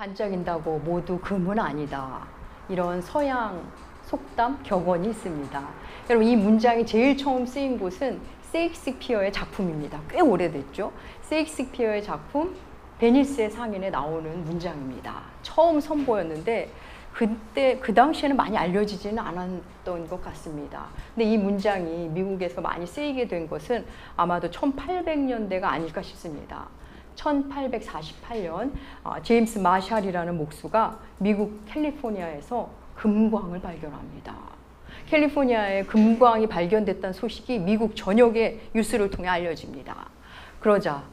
반짝인다고 모두 금은 아니다. 이런 서양 속담, 격언이 있습니다. 여러분, 이 문장이 제일 처음 쓰인 곳은 세익스피어의 작품입니다. 꽤 오래됐죠. 세익스피어의 작품 베니스의 상인에 나오는 문장입니다. 처음 선보였는데 그때 그 당시에는 많이 알려지지는 않았던 것 같습니다. 근데 이 문장이 미국에서 많이 쓰이게 된 것은 아마도 1800년대가 아닐까 싶습니다. 1848년 제임스 마샬이라는 목수가 미국 캘리포니아에서 금광을 발견합니다. 캘리포니아에 금광이 발견됐다는 소식이 미국 전역의 뉴스를 통해 알려집니다. 그러자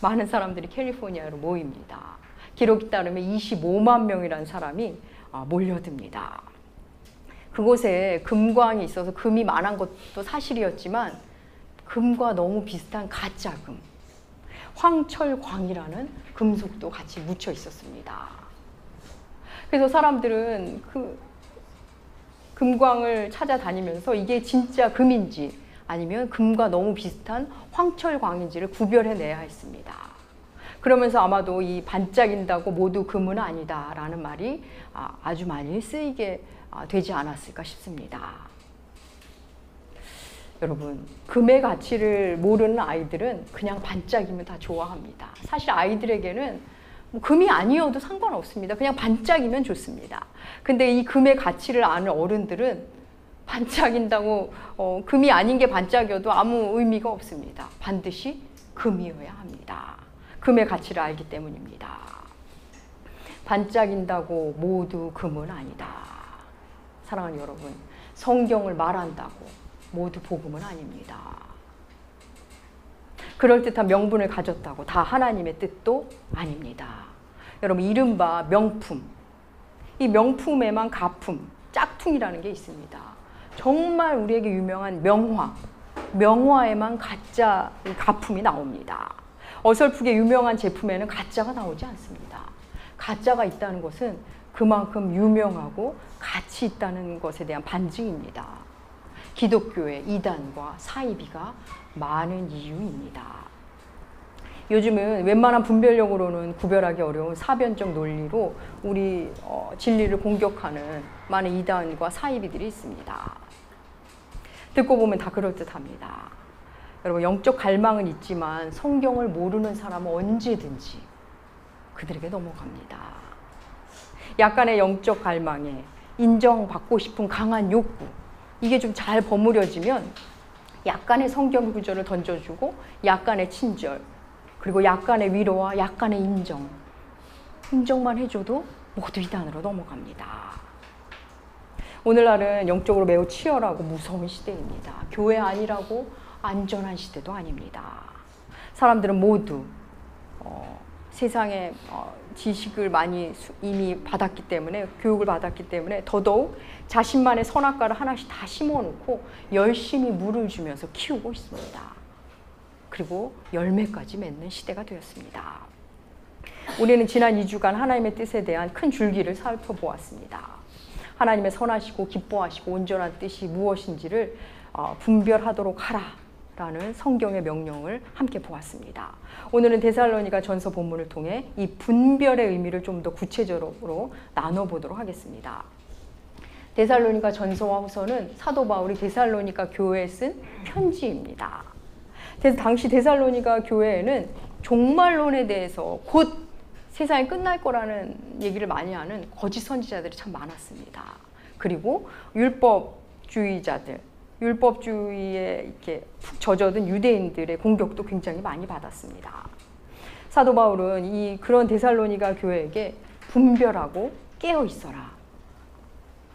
많은 사람들이 캘리포니아로 모입니다. 기록에 따르면 25만 명이라는 사람이 몰려듭니다. 그곳에 금광이 있어서 금이 많은 것도 사실이었지만 금과 너무 비슷한 가짜 금, 황철광이라는 금속도 같이 묻혀 있었습니다. 그래서 사람들은 그 금광을 찾아다니면서 이게 진짜 금인지 아니면 금과 너무 비슷한 황철광인지를 구별해내야 했습니다. 그러면서 아마도 이 반짝인다고 모두 금은 아니다 라는 말이 아주 많이 쓰이게 되지 않았을까 싶습니다. 여러분, 금의 가치를 모르는 아이들은 그냥 반짝이면 다 좋아합니다. 사실 아이들에게는 뭐 금이 아니어도 상관없습니다. 그냥 반짝이면 좋습니다. 근데 이 금의 가치를 아는 어른들은 반짝인다고 금이 아닌 게 반짝여도 아무 의미가 없습니다. 반드시 금이어야 합니다. 금의 가치를 알기 때문입니다. 반짝인다고 모두 금은 아니다. 사랑하는 여러분, 성경을 말한다고 모두 복음은 아닙니다. 그럴듯한 명분을 가졌다고 다 하나님의 뜻도 아닙니다. 여러분, 이른바 명품, 이 명품에만 가품, 짝퉁이라는 게 있습니다. 정말 우리에게 유명한 명화에만 가짜 가품이 나옵니다. 어설프게 유명한 제품에는 가짜가 나오지 않습니다. 가짜가 있다는 것은 그만큼 유명하고 가치 있다는 것에 대한 반증입니다. 기독교의 이단과 사이비가 많은 이유입니다. 요즘은 웬만한 분별력으로는 구별하기 어려운 사변적 논리로 우리 진리를 공격하는 많은 이단과 사이비들이 있습니다. 듣고 보면 다 그럴듯합니다. 여러분, 영적 갈망은 있지만 성경을 모르는 사람은 언제든지 그들에게 넘어갑니다. 약간의 영적 갈망에 인정받고 싶은 강한 욕구, 이게 좀 잘 버무려지면 약간의 성경 구절을 던져주고 약간의 친절, 그리고 약간의 위로와 약간의 인정만 해줘도 모두 이단으로 넘어갑니다. 오늘날은 영적으로 매우 치열하고 무서운 시대입니다. 교회 아니라고 안전한 시대도 아닙니다. 사람들은 모두 세상에 지식을 많이 이미 받았기 때문에, 교육을 받았기 때문에 더더욱 자신만의 선악과를 하나씩 다 심어놓고 열심히 물을 주면서 키우고 있습니다. 그리고 열매까지 맺는 시대가 되었습니다. 우리는 지난 2주간 하나님의 뜻에 대한 큰 줄기를 살펴보았습니다. 하나님의 선하시고 기뻐하시고 온전한 뜻이 무엇인지를 분별하도록 하라 라는 성경의 명령을 함께 보았습니다. 오늘은 데살로니가 전서 본문을 통해 이 분별의 의미를 좀 더 구체적으로 나눠보도록 하겠습니다. 데살로니가 전서와 후서는 사도 바울이 데살로니가 교회에 쓴 편지입니다. 당시 데살로니가 교회에는 종말론에 대해서 곧 세상이 끝날 거라는 얘기를 많이 하는 거짓 선지자들이 참 많았습니다. 그리고 율법주의에 이렇게 푹 젖어든 유대인들의 공격도 굉장히 많이 받았습니다. 사도 바울은 그런 데살로니가 교회에게 분별하고 깨어 있어라.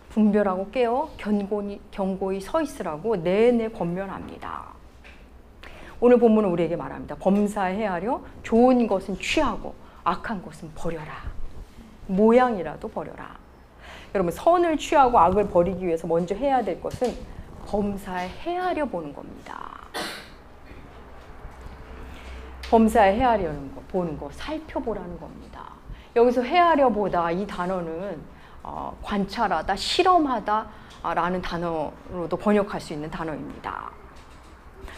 분별하고 깨어 견고히 서 있으라고 내내 권면합니다. 오늘 본문은 우리에게 말합니다. 범사헤아려 좋은 것은 취하고 악한 것은 버려라. 모양이라도 버려라. 여러분, 선을 취하고 악을 버리기 위해서 먼저 해야 될 것은 범사에 헤아려 보는 겁니다. 범사에 헤아려는 거, 보는 거, 살펴보라는 겁니다. 여기서 헤아려 보다, 이 단어는 관찰하다, 실험하다 라는 단어로도 번역할 수 있는 단어입니다.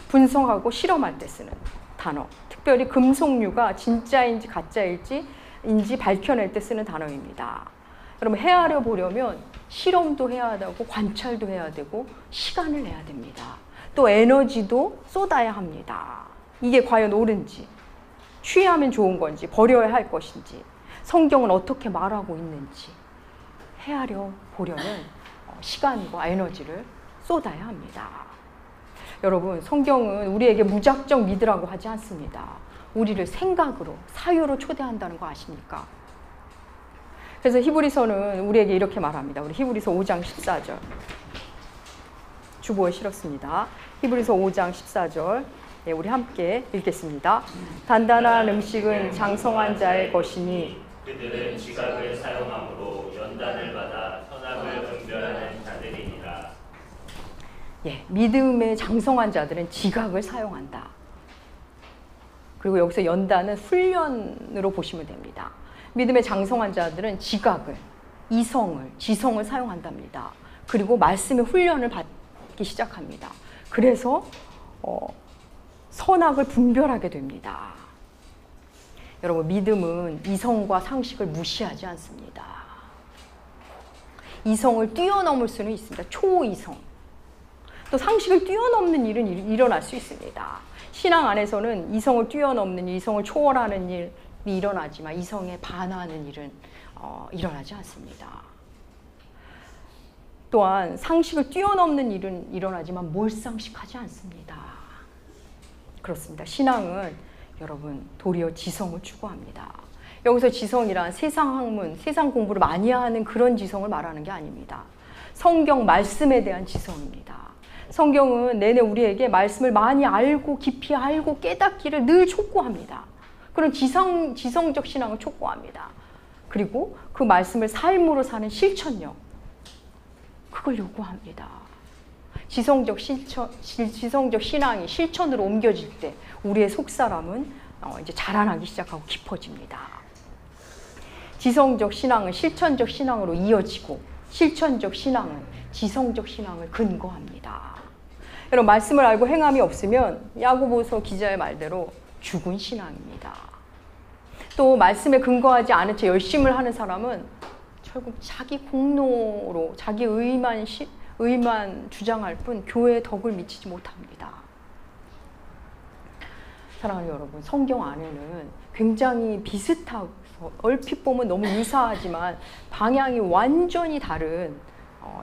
분석하고 실험할 때 쓰는 단어. 특별히 금속류가 진짜인지 가짜일지 인지 밝혀낼 때 쓰는 단어입니다. 여러분, 헤아려 보려면 실험도 해야 되고 관찰도 해야 되고 시간을 내야 됩니다. 또 에너지도 쏟아야 합니다. 이게 과연 옳은지, 취하면 좋은 건지, 버려야 할 것인지, 성경은 어떻게 말하고 있는지 헤아려 보려면 시간과 에너지를 쏟아야 합니다. 여러분, 성경은 우리에게 무작정 믿으라고 하지 않습니다. 우리를 생각으로, 사유로 초대한다는 거 아십니까? 그래서 히브리서는 우리에게 이렇게 말합니다. 우리 히브리서 5장 14절. 주보에 실었습니다. 히브리서 5장 14절. 네, 우리 함께 읽겠습니다. 단단한 음식은 장성한 자의 것이니 그들은 지각을 사용함으로 연단을 받아 선악을 분별하는 자들이니라. 예, 믿음의 장성한 자들은 지각을 사용한다. 그리고 여기서 연단은 훈련으로 보시면 됩니다. 믿음의 장성한 자들은 지각을, 이성을, 지성을 사용한답니다. 그리고 말씀의 훈련을 받기 시작합니다. 그래서 선악을 분별하게 됩니다. 여러분, 믿음은 이성과 상식을 무시하지 않습니다. 이성을 뛰어넘을 수는 있습니다. 초이성. 또 상식을 뛰어넘는 일은 일어날 수 있습니다. 신앙 안에서는 이성을 뛰어넘는 일, 이성을 초월하는 일이 일어나지만 이성에 반하는 일은 일어나지 않습니다. 또한 상식을 뛰어넘는 일은 일어나지만 몰상식하지 않습니다. 그렇습니다. 신앙은 여러분 도리어 지성을 추구합니다. 여기서 지성이란 세상 학문, 세상 공부를 많이 하는 그런 지성을 말하는 게 아닙니다. 성경 말씀에 대한 지성입니다. 성경은 내내 우리에게 말씀을 많이 알고 깊이 알고 깨닫기를 늘 촉구합니다. 그런 지성적 신앙을 촉구합니다. 그리고 그 말씀을 삶으로 사는 실천력, 그걸 요구합니다. 지성적 신앙이 실천으로 옮겨질 때 우리의 속사람은 이제 자라나기 시작하고 깊어집니다. 지성적 신앙은 실천적 신앙으로 이어지고 실천적 신앙은 지성적 신앙을 근거합니다. 여러분, 말씀을 알고 행함이 없으면 야고보서 기자의 말대로 죽은 신앙입니다. 또 말씀에 근거하지 않은 채 열심을 하는 사람은 결국 자기 공로로 자기 의만 주장할 뿐 교회에 덕을 미치지 못합니다. 사랑하는 여러분, 성경 안에는 굉장히 비슷하고 얼핏 보면 너무 유사하지만 방향이 완전히 다른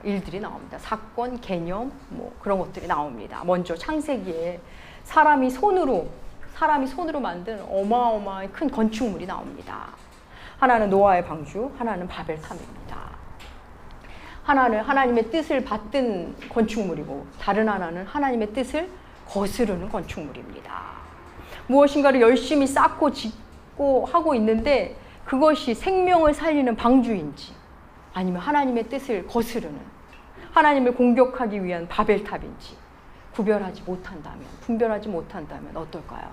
일들이 나옵니다. 사건, 개념, 그런 것들이 나옵니다. 먼저 창세기에 사람이 손으로 만든 어마어마한 큰 건축물이 나옵니다. 하나는 노아의 방주, 하나는 바벨탑입니다. 하나는 하나님의 뜻을 받든 건축물이고 다른 하나는 하나님의 뜻을 거스르는 건축물입니다. 무엇인가를 열심히 쌓고 짓고 하고 있는데 그것이 생명을 살리는 방주인지 아니면 하나님의 뜻을 거스르는 하나님을 공격하기 위한 바벨탑인지 분별하지 못한다면 어떨까요?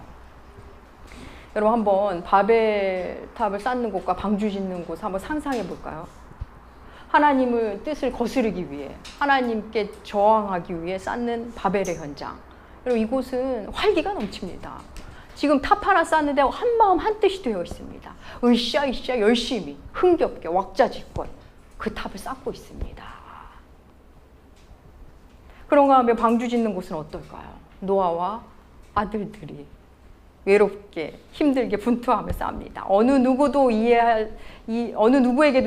여러분, 한번 바벨탑을 쌓는 곳과 방주 짓는 곳 한번 상상해 볼까요? 하나님의 뜻을 거스르기 위해 하나님께 저항하기 위해 쌓는 바벨의 현장. 여러분, 이곳은 활기가 넘칩니다. 지금 탑 하나 쌓는데 한 마음 한 뜻이 되어 있습니다. 으쌰으쌰 열심히 흥겹게 왁자지껄 그 탑을 쌓고 있습니다. 그런가 하면 방주 짓는 곳은 어떨까요? 노아와 아들들이 외롭게 힘들게 분투하며 쌉니다. 어느 누구에게도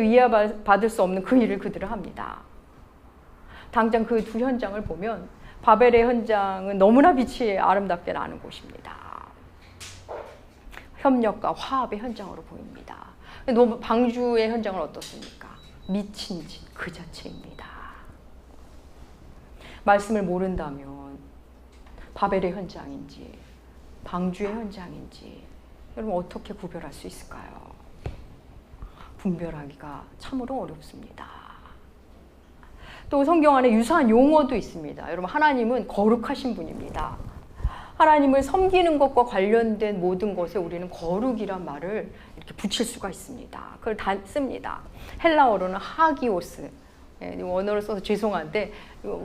이해받을 수 없는 그 일을 그들은 합니다. 당장 그 두 현장을 보면 바벨의 현장은 너무나 빛이 아름답게 나는 곳입니다. 협력과 화합의 현장으로 보입니다. 방주의 현장은 어떻습니까? 미친 짓 그 자체입니다. 말씀을 모른다면 바벨의 현장인지 방주의 현장인지 여러분 어떻게 구별할 수 있을까요? 분별하기가 참으로 어렵습니다. 또 성경 안에 유사한 용어도 있습니다. 여러분, 하나님은 거룩하신 분입니다. 하나님을 섬기는 것과 관련된 모든 것에 우리는 거룩이란 말을 이렇게 붙일 수가 있습니다. 그걸 다 씁니다. 헬라어로는 하기오스. 원어를 써서 죄송한데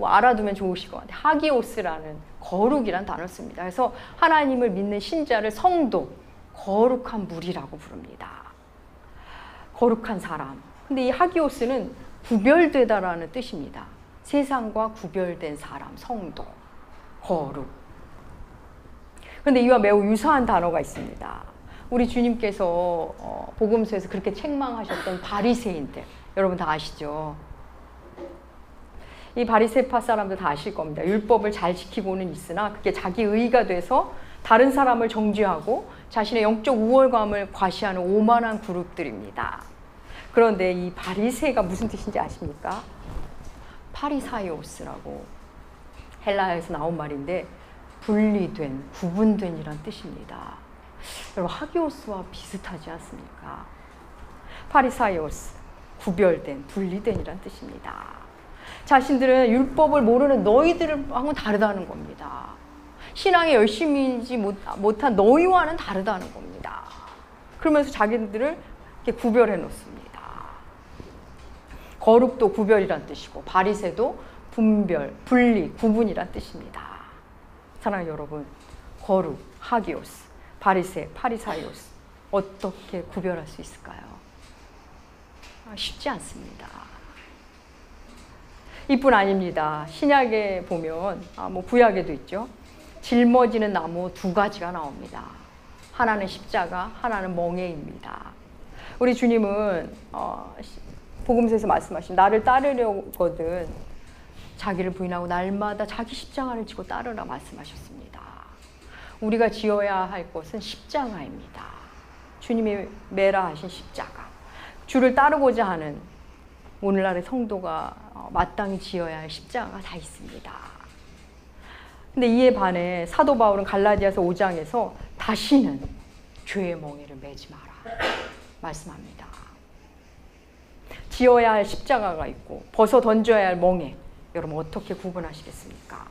알아두면 좋으실 것 같아요. 하기오스라는 거룩이란 단어를 씁니다. 그래서 하나님을 믿는 신자를 성도, 거룩한 무리라고 부릅니다. 거룩한 사람. 근데 이 하기오스는 구별되다라는 뜻입니다. 세상과 구별된 사람, 성도, 거룩. 그런데 이와 매우 유사한 단어가 있습니다. 우리 주님께서 복음서에서 그렇게 책망하셨던 바리새인들, 여러분 다 아시죠? 이 바리새파 사람들 다 아실 겁니다. 율법을 잘 지키고는 있으나 그게 자기 의가 돼서 다른 사람을 정죄하고 자신의 영적 우월감을 과시하는 오만한 그룹들입니다. 그런데 이 바리새가 무슨 뜻인지 아십니까? 파리사이오스라고 헬라어에서 나온 말인데 분리된, 구분된이란 뜻입니다. 여러분 하기오스와 비슷하지 않습니까? 파리사이오스, 구별된, 분리된이란 뜻입니다. 자신들은 율법을 모르는 너희들하고는 다르다는 겁니다. 신앙에 열심히지 못한 너희와는 다르다는 겁니다. 그러면서 자기들을 이렇게 구별해 놓습니다. 거룩도 구별이란 뜻이고 바리새도 분별, 분리, 구분이란 뜻입니다. 사랑하는 여러분, 거룩, 하기오스, 바리새, 파리사이오스 어떻게 구별할 수 있을까요? 쉽지 않습니다. 이뿐 아닙니다. 신약에 보면 뭐 구약에도 있죠. 짊어지는 나무 두 가지가 나옵니다. 하나는 십자가, 하나는 멍에입니다. 우리 주님은 복음서에서 말씀하신 나를 따르려거든 자기를 부인하고 날마다 자기 십자가를 지고 따르라 말씀하셨습니다. 우리가 지어야 할 것은 십자가입니다. 주님이 매라 하신 십자가. 주를 따르고자 하는 오늘날의 성도가 마땅히 지어야 할 십자가가 다 있습니다. 근데 이에 반해 사도 바울은 갈라디아서 5장에서 다시는 죄의 멍에를 매지 마라 말씀합니다. 지어야 할 십자가가 있고 벗어 던져야 할 멍에, 여러분 어떻게 구분하시겠습니까?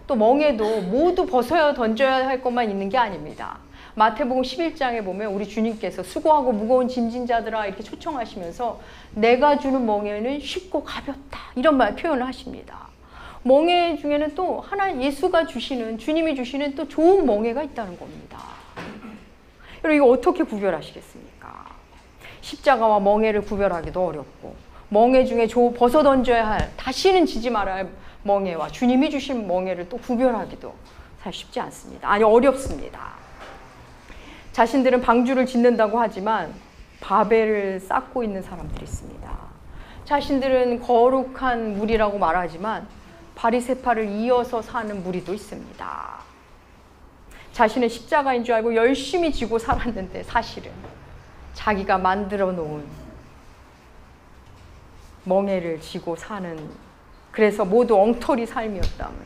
또 멍에도 모두 벗어야 던져야 할 것만 있는 게 아닙니다. 마태복음 11장에 보면 우리 주님께서 수고하고 무거운 짐진 자들아 이렇게 초청하시면서 내가 주는 멍에는 쉽고 가볍다 이런 표현을 하십니다. 멍에 중에는 또 하나 예수가 주시는, 주님이 주시는 또 좋은 멍에가 있다는 겁니다. 여러분 이거 어떻게 구별하시겠습니까? 십자가와 멍에를 구별하기도 어렵고 멍에 중에 벗어 던져야 할, 다시는 지지 말아야 할 멍에와 주님이 주신 멍에를 또 구별하기도 사실 쉽지 않습니다. 아니 어렵습니다. 자신들은 방주를 짓는다고 하지만 바벨을 쌓고 있는 사람들이 있습니다. 자신들은 거룩한 무리라고 말하지만 바리새파를 이어서 사는 무리도 있습니다. 자신은 십자가인 줄 알고 열심히 지고 살았는데 사실은 자기가 만들어 놓은 멍에를 지고 사는, 그래서 모두 엉터리 삶이었다면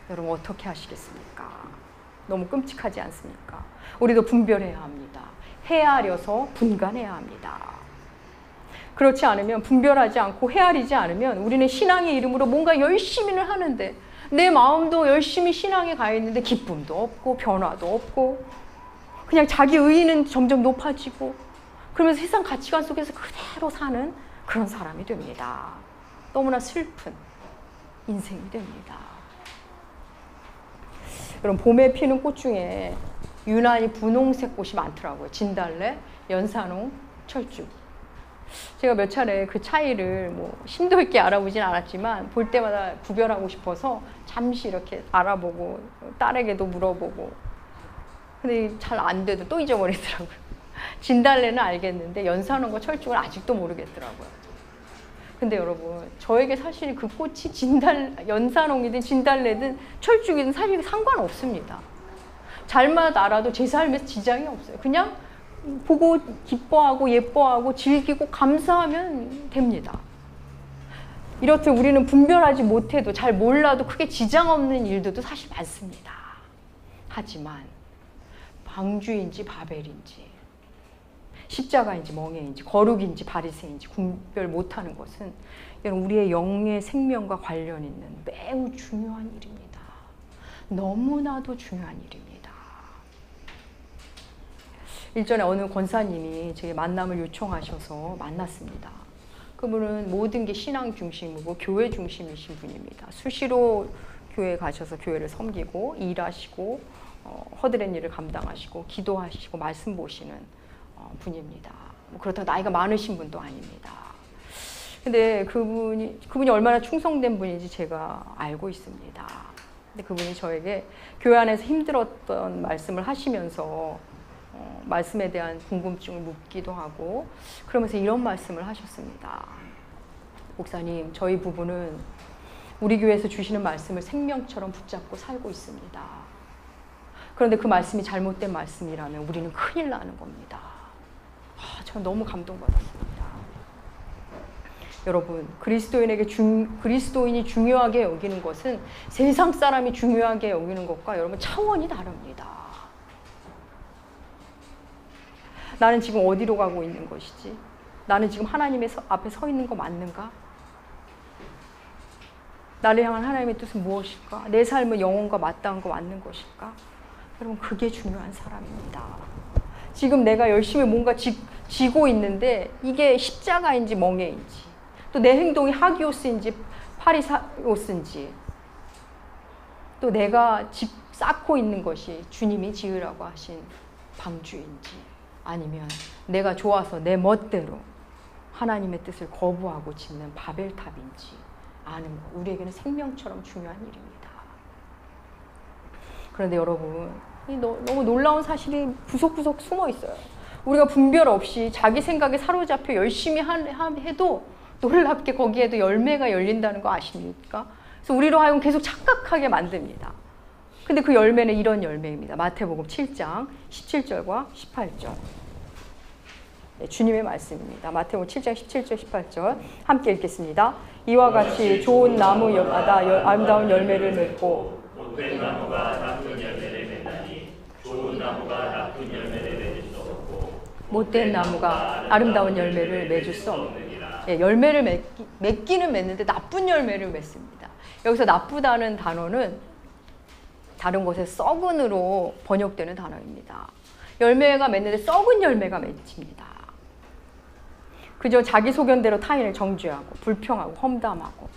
여러분 어떻게 하시겠습니까? 너무 끔찍하지 않습니까? 우리도 분별해야 합니다. 헤아려서 분간해야 합니다. 그렇지 않으면, 분별하지 않고 헤아리지 않으면 우리는 신앙의 이름으로 뭔가 열심히는 하는데 내 마음도 열심히 신앙에 가 있는데 기쁨도 없고 변화도 없고 그냥 자기 의의는 점점 높아지고 그러면서 세상 가치관 속에서 그대로 사는 그런 사람이 됩니다. 너무나 슬픈 인생이 됩니다. 여러분 봄에 피는 꽃 중에 유난히 분홍색 꽃이 많더라고요. 진달래, 연산홍, 철쭉. 제가 몇 차례 그 차이를 뭐 심도 있게 알아보진 않았지만 볼 때마다 구별하고 싶어서 잠시 이렇게 알아보고 딸에게도 물어보고 근데 잘 안 돼도 또 잊어버리더라고요. 진달래는 알겠는데 연산홍과 철쭉은 아직도 모르겠더라고요. 근데 여러분 저에게 사실 그 꽃이 연산홍이든 진달래든 철쭉이든 사실 상관없습니다. 잘만 알아도 제 삶에서 지장이 없어요. 그냥 보고 기뻐하고 예뻐하고 즐기고 감사하면 됩니다. 이렇듯 우리는 분별하지 못해도 잘 몰라도 크게 지장 없는 일들도 사실 많습니다. 하지만 방주인지 바벨인지 십자가인지 멍에인지 거룩인지 바리새인지 구별 못하는 것은 우리의 영의 생명과 관련 있는 매우 중요한 일입니다. 너무나도 중요한 일입니다. 일전에 어느 권사님이 제게 만남을 요청하셔서 만났습니다. 그분은 모든 게 신앙 중심이고 교회 중심이신 분입니다. 수시로 교회에 가셔서 교회를 섬기고 일하시고 허드렛 일을 감당하시고 기도하시고 말씀 보시는 분입니다. 뭐 그렇다고 나이가 많으신 분도 아닙니다. 근데 그분이 얼마나 충성된 분인지 제가 알고 있습니다. 근데 그분이 저에게 교회 안에서 힘들었던 말씀을 하시면서 말씀에 대한 궁금증을 묻기도 하고 그러면서 이런 말씀을 하셨습니다. 목사님, 저희 부부는 우리 교회에서 주시는 말씀을 생명처럼 붙잡고 살고 있습니다. 그런데 그 말씀이 잘못된 말씀이라면 우리는 큰일 나는 겁니다. 전 너무 감동받았습니다. 여러분, 그리스도인이 중요하게 여기는 것은 세상 사람이 중요하게 여기는 것과 여러분 차원이 다릅니다. 나는 지금 어디로 가고 있는 것이지? 나는 지금 하나님의 앞에 서 있는 거 맞는가? 나를 향한 하나님의 뜻은 무엇일까? 내 삶은 영혼과 마땅한 거 맞는 것일까? 여러분, 그게 중요한 사람입니다. 지금 내가 열심히 뭔가 지고 있는데 이게 십자가인지 멍해인지 또 내 행동이 하기오스인지 파리사오스인지 또 내가 쌓고 있는 것이 주님이 지으라고 하신 방주인지 아니면 내가 좋아서 내 멋대로 하나님의 뜻을 거부하고 짓는 바벨탑인지 아는 것, 우리에게는 생명처럼 중요한 일입니다. 그런데 여러분, 너무 놀라운 사실이 구석구석 숨어 있어요. 우리가 분별 없이 자기 생각에 사로잡혀 열심히 해도 놀랍게 거기에도 열매가 열린다는 거 아십니까? 그래서 우리로 하여금 계속 착각하게 만듭니다. 근데 그 열매는 이런 열매입니다. 마태복음 7장 17절과 18절. 네, 주님의 말씀입니다. 마태복음 7장 17절 18절 함께 읽겠습니다. 이와 같이 좋은 나무마다 아름다운 열매를 맺고 못된 나무가 나쁜 열매를 맺나니 좋은 나무가 나쁜 열매를 맺을 수 없고 못된 나무가 아름다운 열매를 맺을 수 없느니라. 예, 열매를 맺기는 맺는데 나쁜 열매를 맺습니다. 여기서 나쁘다는 단어는 다른 곳에서 썩은으로 번역되는 단어입니다. 열매가 맺는데 썩은 열매가 맺힙니다. 그저 자기 소견대로 타인을 정죄하고 불평하고 험담하고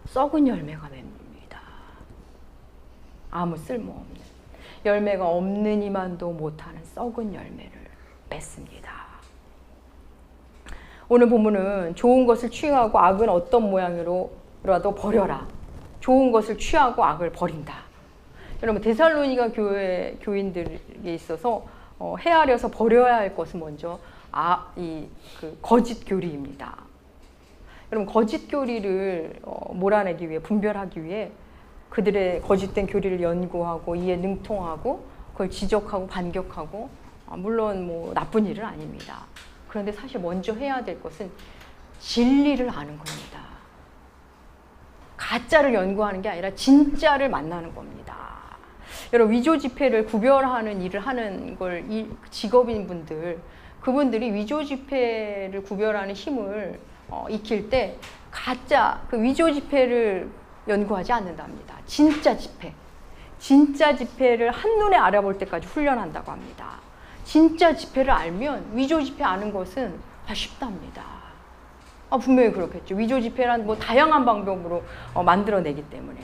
썩은 열매가 맺습니다. 아무 쓸모없는 열매가 없느니만도 못하는 썩은 열매를 맺습니다. 오늘 본문은 좋은 것을 취하고 악은 어떤 모양으로라도 버려라. 좋은 것을 취하고 악을 버린다. 여러분, 데살로니가 교회 교인들에 있어서 헤아려서 버려야 할 것은 먼저 거짓 교리입니다. 여러분, 거짓 교리를 몰아내기 위해, 분별하기 위해 그들의 거짓된 교리를 연구하고 이에 능통하고 그걸 지적하고 반격하고 물론 뭐 나쁜 일은 아닙니다. 그런데 사실 먼저 해야 될 것은 진리를 아는 겁니다. 가짜를 연구하는 게 아니라 진짜를 만나는 겁니다. 여러분, 위조 지폐를 구별하는 일을 하는 걸 직업인 분들, 그분들이 위조 지폐를 구별하는 힘을 익힐 때 가짜 그 위조 지폐를 연구하지 않는답니다. 진짜 지폐를 한눈에 알아볼 때까지 훈련한다고 합니다. 진짜 지폐를 알면 위조 지폐 아는 것은 쉽답니다. 분명히 그렇겠죠. 위조 지폐란 뭐 다양한 방법으로 만들어내기 때문에.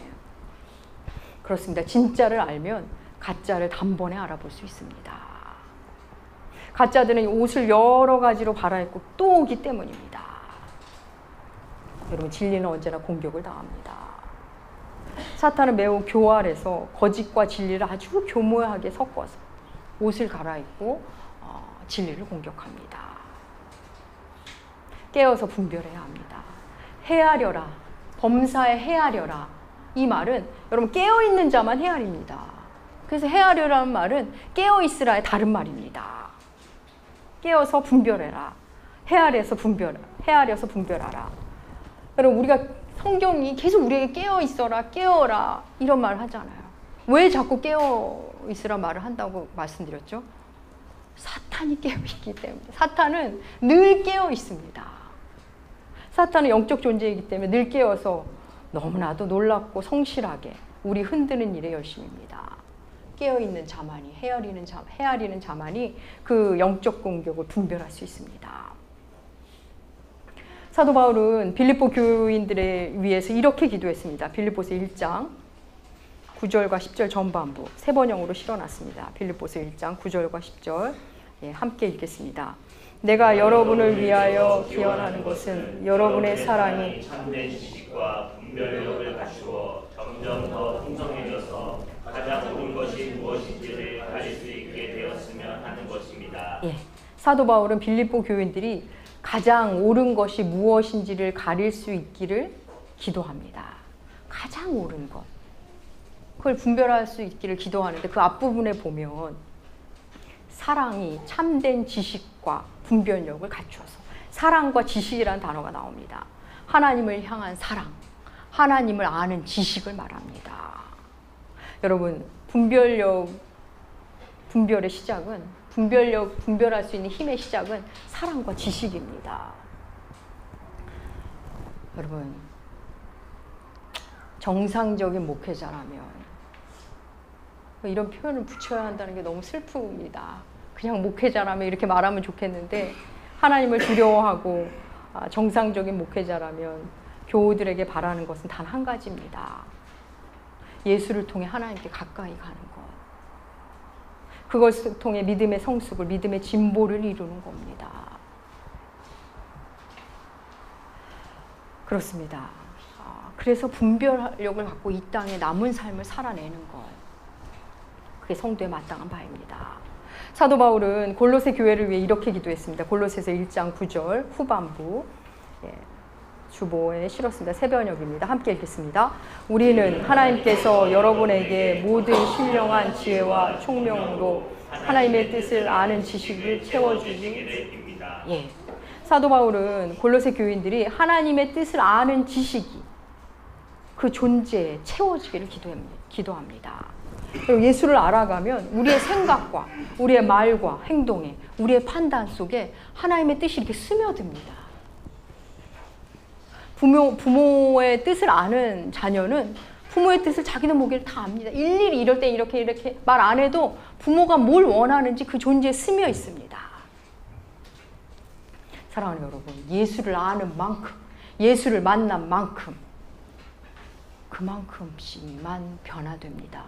그렇습니다. 진짜를 알면 가짜를 단번에 알아볼 수 있습니다. 가짜들은 옷을 여러 가지로 갈아입고 또 오기 때문입니다. 여러분, 진리는 언제나 공격을 당합니다. 사탄은 매우 교활해서 거짓과 진리를 아주 교묘하게 섞어서 옷을 갈아입고 진리를 공격합니다. 깨어서 분별해야 합니다. 헤아려라. 범사에 헤아려라. 이 말은 여러분 깨어있는 자만 헤아립니다. 그래서 헤아려라는 말은 깨어있으라의 다른 말입니다. 깨어서 분별해라. 헤아려서 분별하라. 여러분, 우리가 성경이 계속 우리에게 깨어있어라, 깨어라 이런 말을 하잖아요. 왜 자꾸 깨어있으라 말을 한다고 말씀드렸죠? 사탄이 깨어있기 때문에. 사탄은 늘 깨어있습니다. 사탄은 영적 존재이기 때문에 늘 깨어서 너무나도 놀랍고 성실하게 우리 흔드는 일에 열심입니다. 깨어있는 자만이, 헤아리는 자만이 그 영적 공격을 분별할 수 있습니다. 사도 바울은 빌립보 교인들에 위해서 이렇게 기도했습니다. 빌립보서 1장 9절과 10절 전반부 세 번역으로 실어놨습니다. 빌립보서 1장 9절과 10절 함께 읽겠습니다. 내가 여러분을 위하여 기원하는 것은 여러분의 사랑이 참된 지식과 분별력을 갖추어 점점 더 풍성해져서 가장 옳은 것이 무엇인지를 가릴 수 있게 되었으면 하는 것입니다. 예, 사도 바울은 빌립보 교인들이 가장 옳은 것이 무엇인지를 가릴 수 있기를 기도합니다. 가장 옳은 것, 그걸 분별할 수 있기를 기도하는데 그 앞부분에 보면 사랑이 참된 지식과 분별력을 갖추어서, 사랑과 지식이라는 단어가 나옵니다. 하나님을 향한 사랑, 하나님을 아는 지식을 말합니다. 여러분, 분별의 시작은, 분별할 수 있는 힘의 시작은 사랑과 지식입니다. 여러분, 정상적인 목회자라면, 이런 표현을 붙여야 한다는 게 너무 슬픕니다. 그냥 목회자라면 이렇게 말하면 좋겠는데, 하나님을 두려워하고 정상적인 목회자라면 교우들에게 바라는 것은 단 한 가지입니다. 예수를 통해 하나님께 가까이 가는 것. 그것을 통해 믿음의 성숙을, 믿음의 진보를 이루는 겁니다. 그렇습니다. 그래서 분별력을 갖고 이 땅에 남은 삶을 살아내는 것. 그게 성도의 마땅한 바입니다. 사도 바울은 골로새 교회를 위해 이렇게 기도했습니다. 골로새서 1장 9절 후반부. 주보에 실었습니다. 새번역입니다. 함께 읽겠습니다. 우리는 하나님께서 여러분에게 모든 신령한 지혜와 총명으로 하나님의 뜻을 아는 지식을 채워주기. 예. 사도 바울은 골로새 교인들이 하나님의 뜻을 아는 지식이 그 존재에 채워지기를 기도합니다. 그리고 예수를 알아가면 우리의 생각과 우리의 말과 행동에, 우리의 판단 속에 하나님의 뜻이 이렇게 스며듭니다. 부모의 뜻을 아는 자녀는 부모의 뜻을 자기도 모르게 다 압니다. 일일이 이럴 때 이렇게 말 안 해도 부모가 뭘 원하는지 그 존재에 스며 있습니다. 사랑하는 여러분, 예수를 아는 만큼, 예수를 만난 만큼 그만큼씩만 변화됩니다.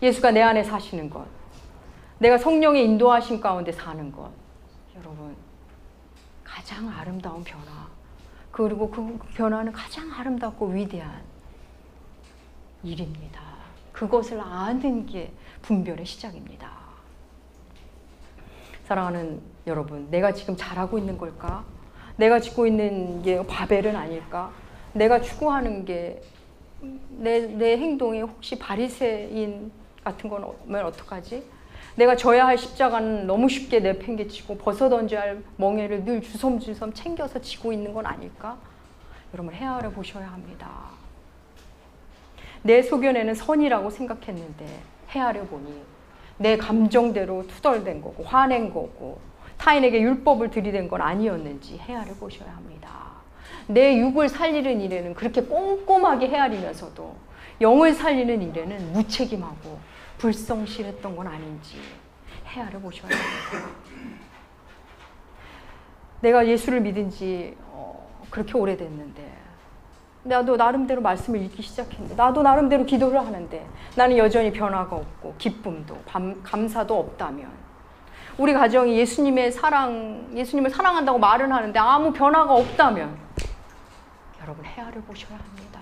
예수가 내 안에 사시는 것, 내가 성령의 인도하심 가운데 사는 것, 여러분, 가장 아름다운 변화, 그리고 그 변화는 가장 아름답고 위대한 일입니다. 그것을 아는 게 분별의 시작입니다. 사랑하는 여러분, 내가 지금 잘하고 있는 걸까? 내가 짓고 있는 게 바벨은 아닐까? 내가 추구하는 게 내 행동이 혹시 바리새인 같은 거면 어떡하지? 내가 져야 할 십자가는 너무 쉽게 내팽개치고 벗어던져야 할 멍에를 늘 주섬주섬 챙겨서 지고 있는 건 아닐까? 여러분, 헤아려 보셔야 합니다. 내 소견에는 선이라고 생각했는데 헤아려 보니 내 감정대로 투덜댄 거고 화낸 거고 타인에게 율법을 들이댄 건 아니었는지 헤아려 보셔야 합니다. 내 육을 살리는 일에는 그렇게 꼼꼼하게 헤아리면서도 영을 살리는 일에는 무책임하고 불성실했던 건 아닌지 헤아려 보셔야 합니다. 내가 예수를 믿은 지 그렇게 오래됐는데 나도 나름대로 말씀을 읽기 시작했는데 나도 나름대로 기도를 하는데 나는 여전히 변화가 없고 기쁨도 감사도 없다면, 우리 가정이 예수님을 사랑한다고 말은 하는데 아무 변화가 없다면, 여러분, 헤아려 보셔야 합니다.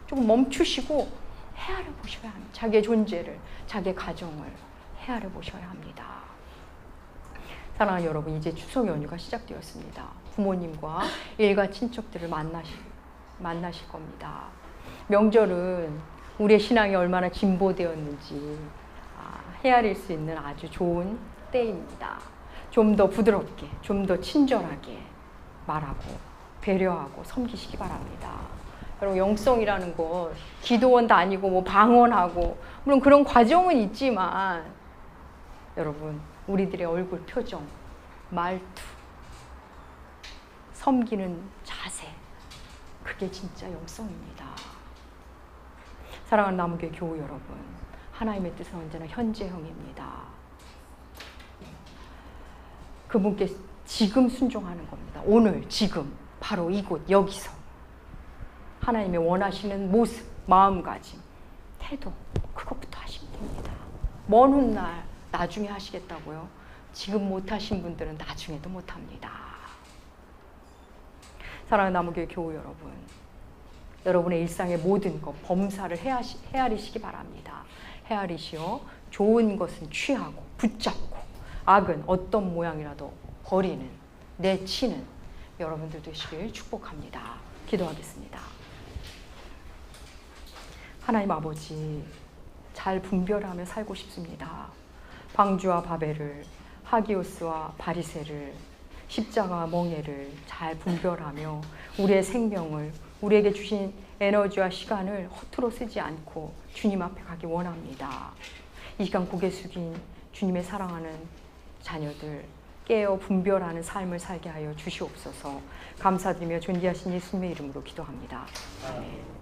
조금 멈추시고 헤아려 보셔야 합니다. 자기의 존재를, 자기의 가정을 헤아려 보셔야 합니다. 사랑하는 여러분, 이제 추석 연휴가 시작되었습니다. 부모님과 일가 친척들을 만나실 겁니다. 명절은 우리의 신앙이 얼마나 진보되었는지 헤아릴 수 있는 아주 좋은 때입니다. 좀 더 부드럽게, 좀 더 친절하게 말하고 배려하고 섬기시기 바랍니다. 여러분, 영성이라는 것, 기도원 다니고 뭐 방언하고 물론 그런 과정은 있지만, 여러분, 우리들의 얼굴 표정, 말투, 섬기는 자세, 그게 진짜 영성입니다. 사랑하는 남은교회 교우 여러분, 하나님의 뜻은 언제나 현재형입니다. 그분께 지금 순종하는 겁니다. 오늘, 지금, 바로 이곳, 여기서 하나님의 원하시는 모습, 마음가짐, 태도, 그것부터 하시면 됩니다. 먼 훗날 나중에 하시겠다고요? 지금 못하신 분들은 나중에도 못합니다. 사랑하는 나무교회 교우 여러분, 여러분의 일상의 모든 것 범사를 헤아리시기 바랍니다. 헤아리시어 좋은 것은 취하고 붙잡고 악은 어떤 모양이라도 버리는, 내치는 여러분들 되시길 축복합니다. 기도하겠습니다. 하나님 아버지, 잘 분별하며 살고 싶습니다. 방주와 바벨을, 하기오스와 바리새를, 십자가와 멍에를 잘 분별하며 우리의 생명을, 우리에게 주신 에너지와 시간을 허투루 쓰지 않고 주님 앞에 가기 원합니다. 이 시간 고개 숙인 주님의 사랑하는 자녀들, 깨어 분별하는 삶을 살게 하여 주시옵소서. 감사드리며 존귀하신 예수님의 이름으로 기도합니다. 아멘.